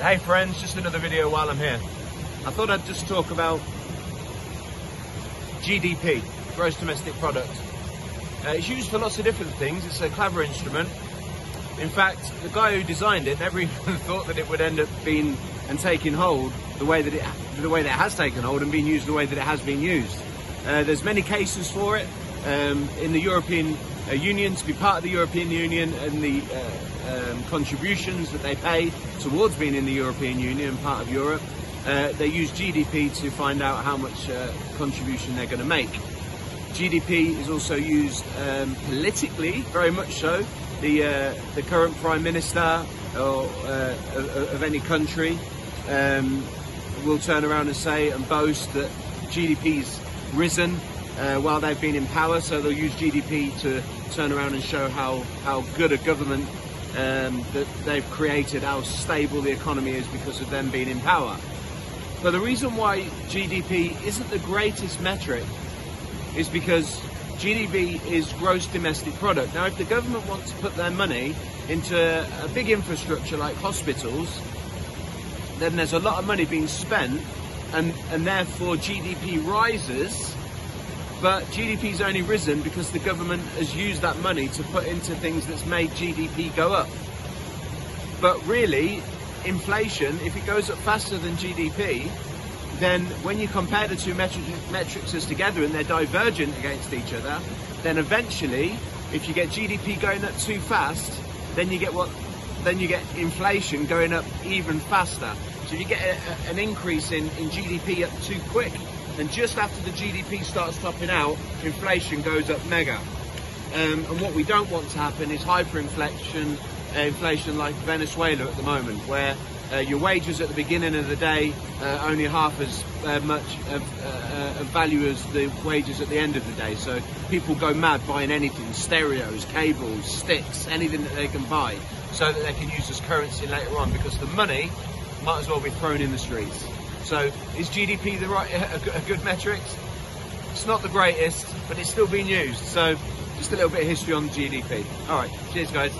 Hey friends, just another video while I'm here. I thought I'd just talk about GDP, gross domestic product. It's used for lots of different things. It's a clever instrument. In fact, the guy who designed it never even thought that it would end up being and taking hold the way that it has taken hold and being used the way that it has been used. There's many cases for it in the European Union, to be part of the European Union, and the contributions that they pay towards being in the European Union and part of Europe. They use GDP to find out how much contribution they're going to make. GDP is also used politically, very much so. The current Prime Minister of any country will turn around and say and boast that GDP's risen while they've been in power, so they'll use GDP to turn around and show how good a government that they've created, how stable the economy is because of them being in power. But the reason why GDP isn't the greatest metric is because GDP is gross domestic product. Now, if the government wants to put their money into a big infrastructure like hospitals, then there's a lot of money being spent, and therefore GDP rises. But GDP's only risen because the government has used that money to put into things that's made GDP go up. But really, inflation, if it goes up faster than GDP, then when you compare the two metrics together and they're divergent against each other, then eventually, if you get GDP going up too fast, then you get inflation going up even faster. So if you get an increase in GDP up too quick, then just after the GDP starts topping out, inflation goes up mega. And what we don't want to happen is hyperinflation, inflation like Venezuela at the moment, where your wages at the beginning of the day only half as much of value as the wages at the end of the day. So people go mad buying anything, stereos, cables, sticks, anything that they can buy, so that they can use as currency later on, because the money might as well be thrown in the streets. So is GDP a good metric? It's not the greatest, but it's still being used. So just a little bit of history on GDP. All right, cheers guys.